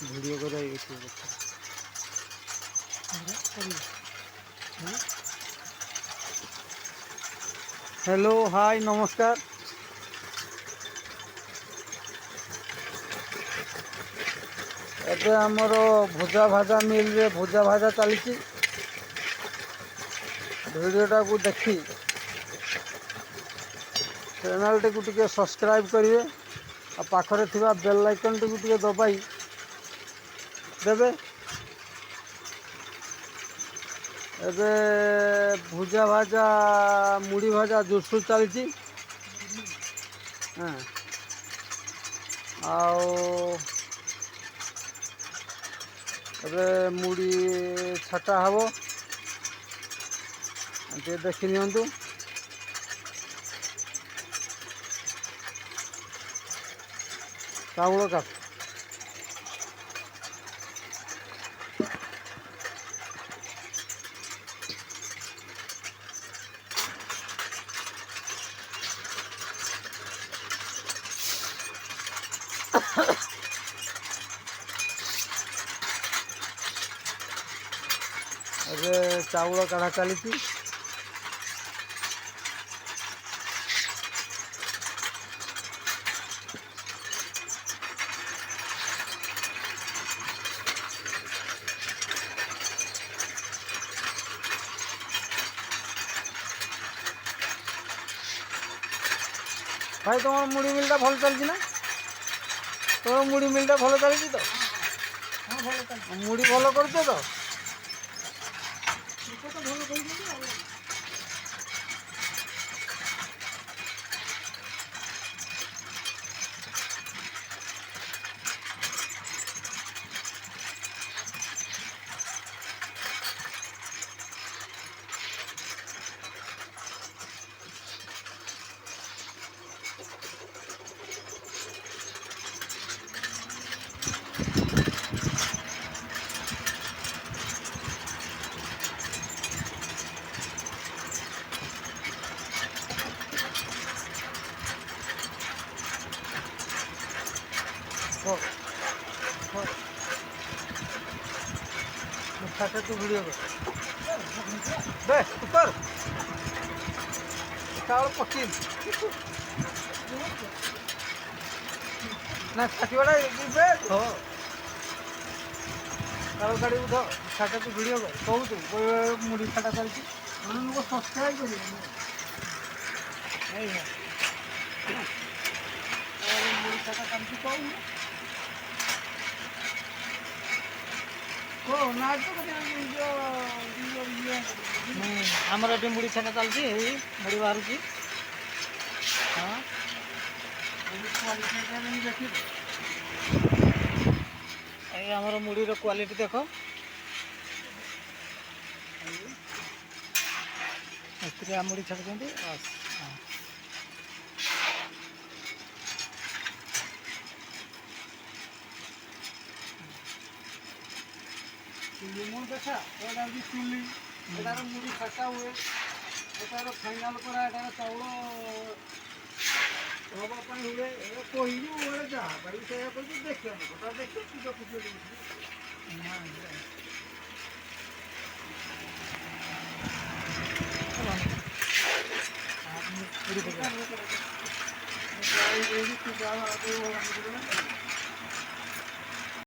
Video कर YouTube. Hello hi नमस्कार। एबे आमर भोजा भाजा मिल रे भोजा भाजा चली वीडियोटा को देखी चैनल टी को टिके सब्सक्राइब करेंगे आ पाखरे थिबा बेल आइकन टी को टिके दबाई देबे। एबे भुजा भाजा मुड़ी भाजा जोरसोर चलती। हाँ आओ एबे मुड़ी छटा हबो जे देखि नियंतु। चाउल का एबे चाउल काढ़ा चली। भाई तुम मुड़ी मिलटा भल चलती ना? तुम मुड़ी मिलटा भल चलती तो? मुड़ी भल करते तो? तू वीडियो कर बे ऊपर चावल पकी ना छाती वाला बे तो चावल गाड़ी उठो छाता तू वीडियो कर कहू तू मुड़ी छाटा चलती लोग सब्सक्राइब कर मुड़ी छाटा चलती कहू आमर ये मुड़ी छाटा चलती मुड़ी बाहर की। हाँ आमर मुड़ी क्वालिटी देख मुड़ी छाड़ुंट देखा चुली एटार मुड़ी छटा हुए एटार फाइनाल करा एटार चाउल हवा हुए कहू जहाँ पारि से देखिए देखिए